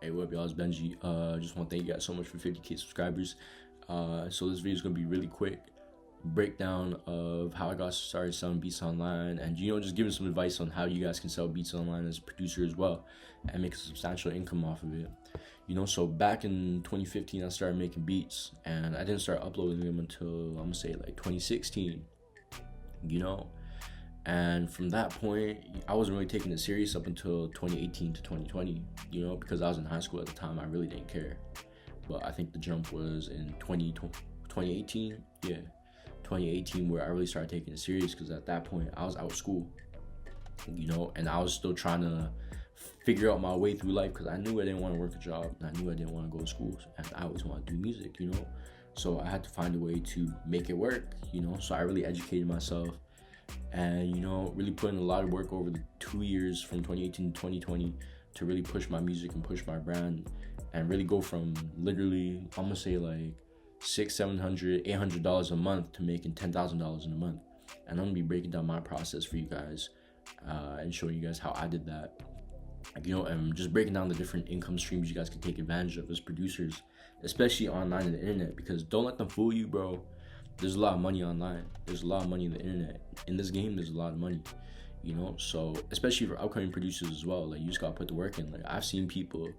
Hey, what up, y'all? It's Benji. Just want to thank you guys so much for 50K subscribers. So this video is gonna be really quick breakdown of how I got started selling beats online, and just giving some advice on how you guys can sell beats online as a producer as well, and make a substantial income off of it. So back in 2015, I started making beats, and I didn't start uploading them until I'm gonna say like 2016. And from that point, I wasn't really taking it serious up until 2018 to 2020, because I was in high school at the time. I really didn't care. But I think the jump was in 2018, 2018, where I really started taking it serious, because at that point, I was out of school, and I was still trying to figure out my way through life, because I knew I didn't want to work a job, and I knew I didn't want to go to school, and I always wanted to do music, So I had to find a way to make it work, So I really educated myself, and really put in a lot of work over the 2 years from 2018 to 2020 to really push my music and push my brand, and really go from literally, I'm gonna say like $600, $700, $800 a month to making $10,000 in a month. And I'm gonna be breaking down my process for you guys, and showing you guys how I did that, and just breaking down the different income streams you guys can take advantage of as producers, especially online and the internet, because don't let them fool you, bro. There's a lot of money online. There's a lot of money in the internet. In this game, there's a lot of money, So especially for upcoming producers as well, like you just gotta put the work in. Like I've seen people,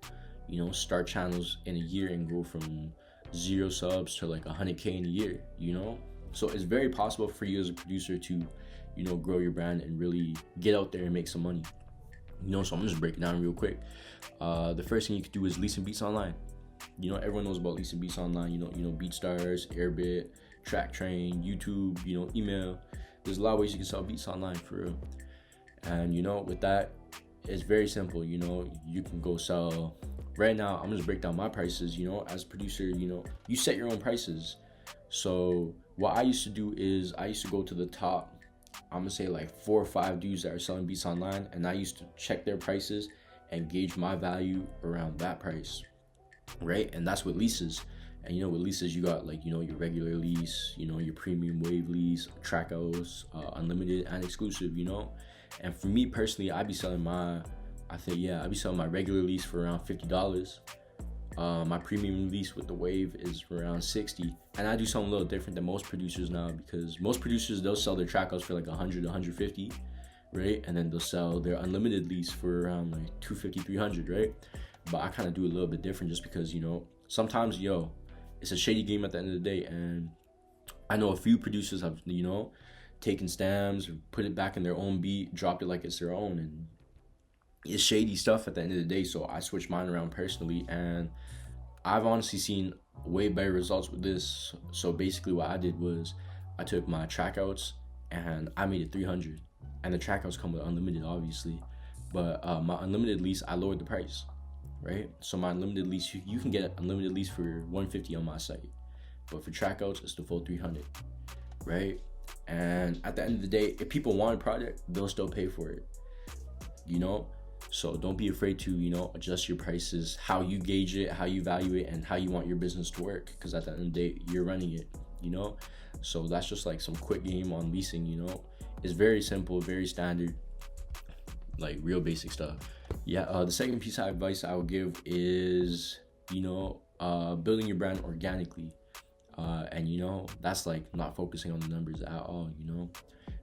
start channels in a year and go from 0 subs to like 100K in a year, So it's very possible for you as a producer to, grow your brand and really get out there and make some money, So I'm just breaking down real quick. The first thing you could do is leasing beats online. Everyone knows about leasing beats online. BeatStars, Airbit, Track Train, YouTube, email. There's a lot of ways you can sell beats online, for real. And with that, it's very simple. You can go sell. Right now, I'm just break down my prices. As a producer, you set your own prices. So what I used to do is I used to go to the top, I'm gonna say like 4 or 5 dudes that are selling beats online, and I used to check their prices and gauge my value around that price, right? And that's with leases. And with leases, you got like your regular lease, your premium wave lease, trackouts, unlimited and exclusive, And for me personally, I'd be selling my regular lease for around $50. My premium lease with the wave is around $60. And I do something a little different than most producers now, because most producers, they'll sell their trackouts for like $100, $150, right? And then they'll sell their unlimited lease for around like $250, $300, right? But I kind of do a little bit different, just because sometimes it's a shady game at the end of the day. And I know a few producers have taken stems or put it back in their own beat, dropped it like it's their own, and it's shady stuff at the end of the day. So I switched mine around personally, and I've honestly seen way better results with this. So basically what I did was I took my trackouts and I made it 300, and the trackouts come with unlimited, obviously, but my unlimited lease, I lowered the price, right? So my unlimited lease, you can get an unlimited lease for $150 on my site, but for trackouts, it's the full 300, right? And at the end of the day, if people want a product, they'll still pay for it, So don't be afraid to, adjust your prices, how you gauge it, how you value it, and how you want your business to work, because at the end of the day, you're running it, So that's just like some quick game on leasing, It's very simple, very standard, like real basic stuff. The second piece of advice I would give is, building your brand organically. And that's like not focusing on the numbers at all,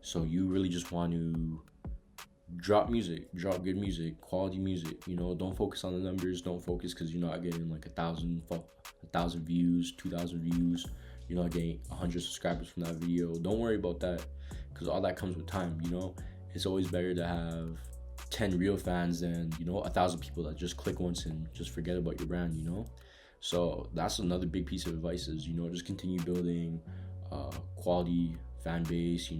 So you really just want to drop good music, quality music, don't focus on the numbers. Don't focus because you're not getting like 1,000 views, 2,000 views, you're not getting 100 subscribers from that video. Don't worry about that, because all that comes with time. It's always better to have 10 real fans than 1,000 people that just click once and just forget about your brand. So that's another big piece of advice is just continue building quality fan base,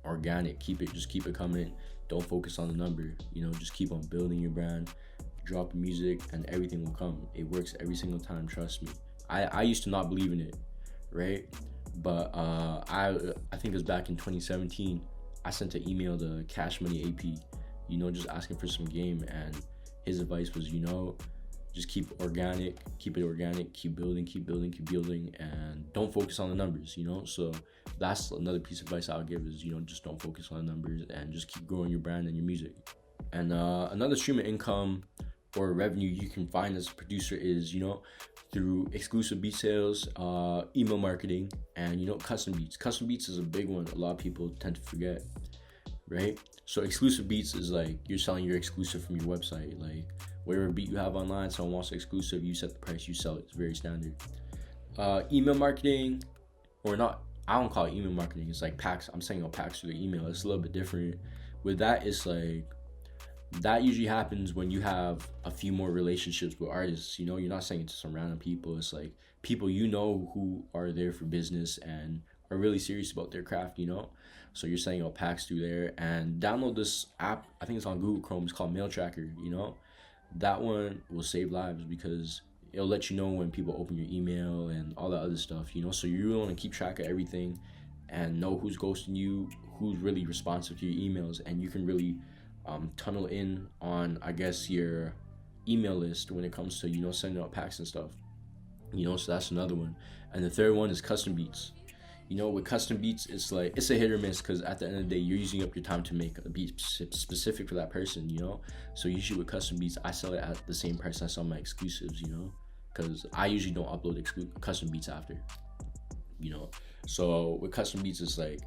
organic. Keep it coming. Don't focus on the number. Just keep on building your brand, drop music, and everything will come. It works every single time, trust me. I used to not believe in it, right? But I think it was back in 2017, I sent an email to Cash Money AP, just asking for some game, and his advice was, just keep it organic, keep building, and don't focus on the numbers, So that's another piece of advice I'll give is, just don't focus on the numbers and just keep growing your brand and your music. And another stream of income or revenue you can find as a producer is, through exclusive beat sales, email marketing, and custom beats. Custom beats is a big one a lot of people tend to forget, right? So exclusive beats is like you're selling your exclusive from your website. Like whatever beat you have online, someone wants exclusive, you set the price, you sell it. It's very standard. Email marketing, or not, I don't call it email marketing, it's like packs. I'm saying packs through the email. It's a little bit different. With that, it's like that usually happens when you have a few more relationships with artists. You're not saying it to some random people. It's like people who are there for business and are really serious about their craft. So you're sending out packs through there. And download this app, I think it's on Google Chrome, it's called Mail Tracker. That one will save lives because it'll let you know when people open your email and all that other stuff. So you really want to keep track of everything and know who's ghosting you, who's really responsive to your emails, and you can really tunnel in on, I guess, your email list when it comes to sending out packs and stuff. So that's another one. And the third one is custom beats. With custom beats, it's like it's a hit or miss, because at the end of the day you're using up your time to make a beat specific for that person. So usually with custom beats, I sell it at the same price I sell my exclusives, because I usually don't upload custom beats after. So with custom beats, it's like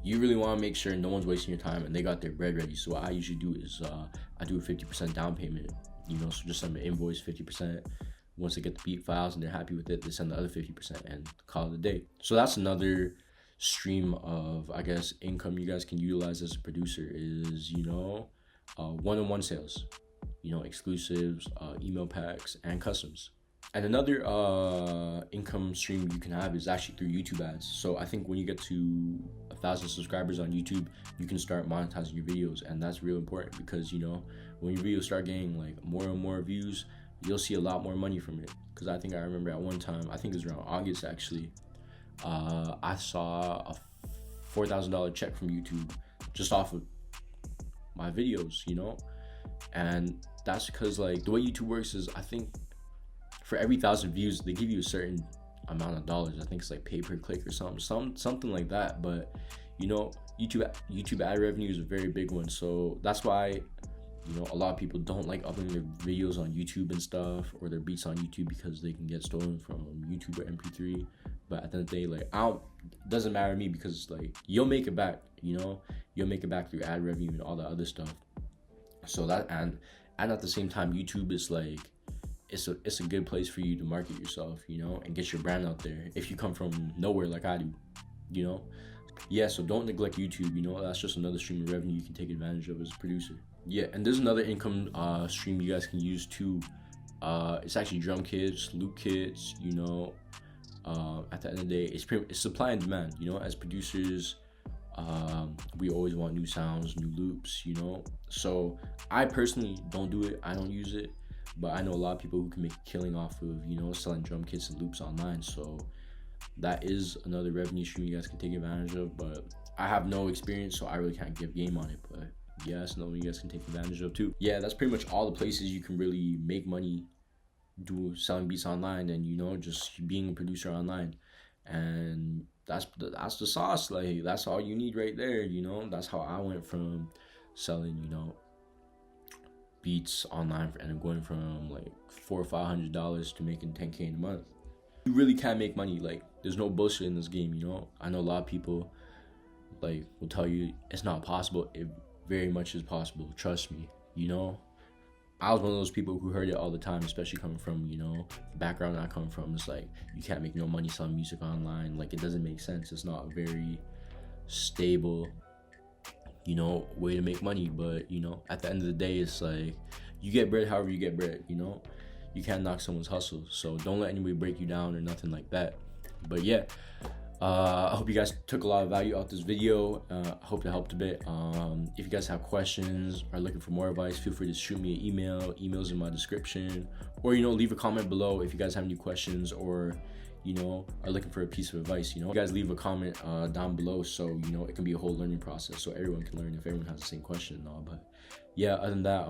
you really want to make sure no one's wasting your time and they got their bread ready. So what I usually do is I do a 50% down payment, so just send an invoice 50%. Once they get the beat files and they're happy with it, they send the other 50% and call it a day. So that's another stream of, I guess, income you guys can utilize as a producer is, one-on-one sales, exclusives, email packs, and customs. And another income stream you can have is actually through YouTube ads. So I think when you get to 1,000 subscribers on YouTube, you can start monetizing your videos, and that's real important because when your videos start getting like more and more views, you'll see a lot more money from it. Because I remember at one time, I think it was around August actually, I saw a $4,000 check from YouTube just off of my videos, and that's because like the way YouTube works is I think for every 1,000 views they give you a certain amount of dollars. I think it's like pay per click or something like that. But YouTube ad revenue is a very big one, so that's why a lot of people don't like uploading their videos on YouTube and stuff, or their beats on YouTube, because they can get stolen from YouTube or MP3. But at the end of the day, like doesn't matter to me, because like you'll make it back, you'll make it back through ad revenue and all that other stuff. So that and at the same time, YouTube is like it's a good place for you to market yourself, and get your brand out there if you come from nowhere like I do, Yeah, so don't neglect YouTube, that's just another stream of revenue you can take advantage of as a producer. Yeah, and there's another income stream you guys can use too. It's actually drum kits, loop kits, at the end of the day, it's supply and demand, as producers, we always want new sounds, new loops, So I personally don't do it, I don't use it, but I know a lot of people who can make a killing off of, selling drum kits and loops online. So that is another revenue stream you guys can take advantage of, but I have no experience, so I really can't give game on it. But yeah, that's another one you guys can take advantage of too. Yeah, that's pretty much all the places you can really make money selling beats online, and just being a producer online. And that's the sauce. Like that's all you need right there. That's how I went from selling beats online and going from like $400 or $500 to making $10K in a month. You really can make money. Like there's no bullshit in this game. I know a lot of people like will tell you it's not possible. It very much is possible, trust me. I was one of those people who heard it all the time, especially coming from the background I come from. It's like you can't make no money selling music online. Like it doesn't make sense. It's not a very stable way to make money. But at the end of the day, it's like you get bread however you get bread. You can't knock someone's hustle, so don't let anybody break you down or nothing like that. But yeah, I hope you guys took a lot of value out this video. I hope it helped a bit. If you guys have questions or are looking for more advice, feel free to shoot me an email. Email's in my description, or leave a comment below if you guys have any questions, or are looking for a piece of advice. You guys leave a comment down below, so it can be a whole learning process, so everyone can learn if everyone has the same question and all. But yeah, other than that,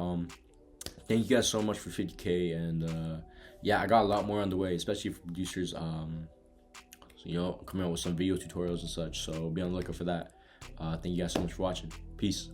thank you guys so much for 50K, and yeah, I got a lot more on the way, especially for producers. Coming out with some video tutorials and such, so be on the lookout for that. Thank you guys so much for watching. Peace.